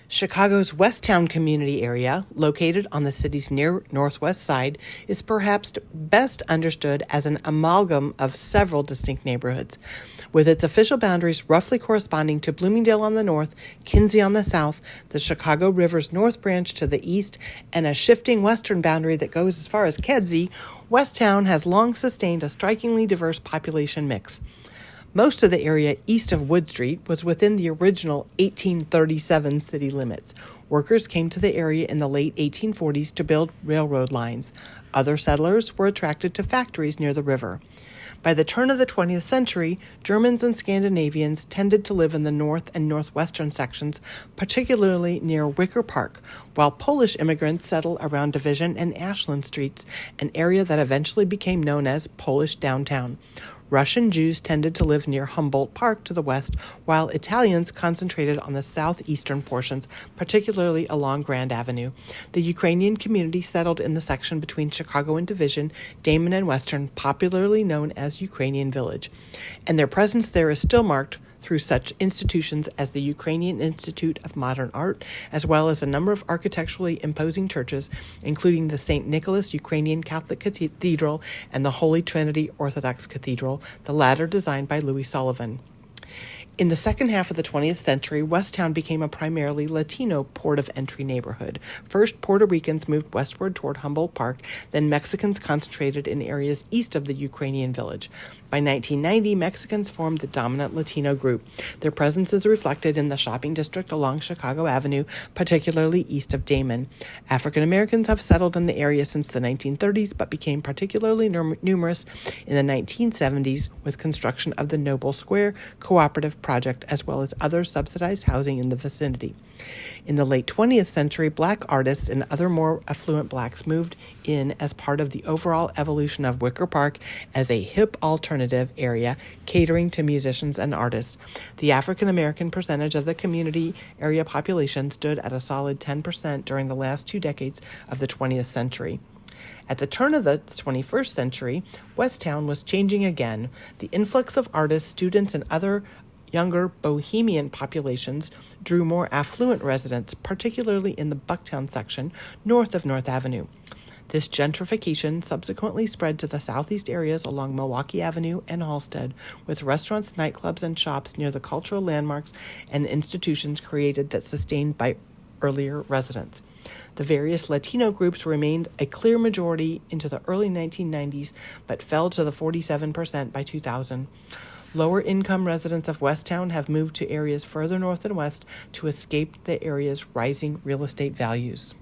Chicago's Westtown community area, located on the city's near northwest side, is perhaps best understood as an amalgam of several distinct neighborhoods, with its official boundaries roughly corresponding to Bloomingdale on the north, Kinsey on the south, the Chicago River's North Branch to the east, and a shifting western boundary that goes as far as Kedzie. Westtown has long sustained a strikingly diverse population mix. Most of the area east of Wood Street was within the original 1837 city limits. Workers came to the area in the late 1840s to build railroad lines. Other settlers were attracted to factories near the river. By the turn of the 20th century, Germans and Scandinavians tended to live in the north and northwestern sections, particularly near Wicker Park, while Polish immigrants settled around Division and Ashland Streets, an area that eventually became known as Polish Downtown. Russian Jews tended to live near Humboldt Park to the west, while Italians concentrated on the southeastern portions, particularly along Grand Avenue. The Ukrainian community settled in the section between Chicago and Division, Damon and Western, popularly known as Ukrainian Village, and their presence there is still marked through such institutions as the Ukrainian Institute of Modern Art, as well as a number of architecturally imposing churches, including the St. Nicholas Ukrainian Catholic Cathedral and the Holy Trinity Orthodox Cathedral, the latter designed by Louis Sullivan. In the second half of the 20th century, Westtown became a primarily Latino port of entry neighborhood. First, Puerto Ricans moved westward toward Humboldt Park, then Mexicans concentrated in areas east of the Ukrainian Village. By 1990, Mexicans formed the dominant Latino group. Their presence is reflected in the shopping district along Chicago Avenue, particularly east of Damon. African Americans have settled in the area since the 1930s, but became particularly numerous in the 1970s with construction of the Noble Square Cooperative Project, as well as other subsidized housing in the vicinity. In the late 20th century, black artists and other more affluent blacks moved in as part of the overall evolution of Wicker Park as a hip alternative area catering to musicians and artists. The African American percentage of the community area population stood at a solid 10% during the last 2 decades of the 20th century. At the turn of the 21st century, Westtown was changing again. The influx of artists, students, and other younger bohemian populations drew more affluent residents, particularly in the Bucktown section north of North Avenue. This gentrification subsequently spread to the southeast areas along Milwaukee Avenue and Halsted, with restaurants, nightclubs, and shops near the cultural landmarks and institutions created that sustained by earlier residents. The various Latino groups remained a clear majority into the early 1990s, but fell to the 47% by 2000. Lower-income residents of Westtown have moved to areas further north and west to escape the area's rising real estate values.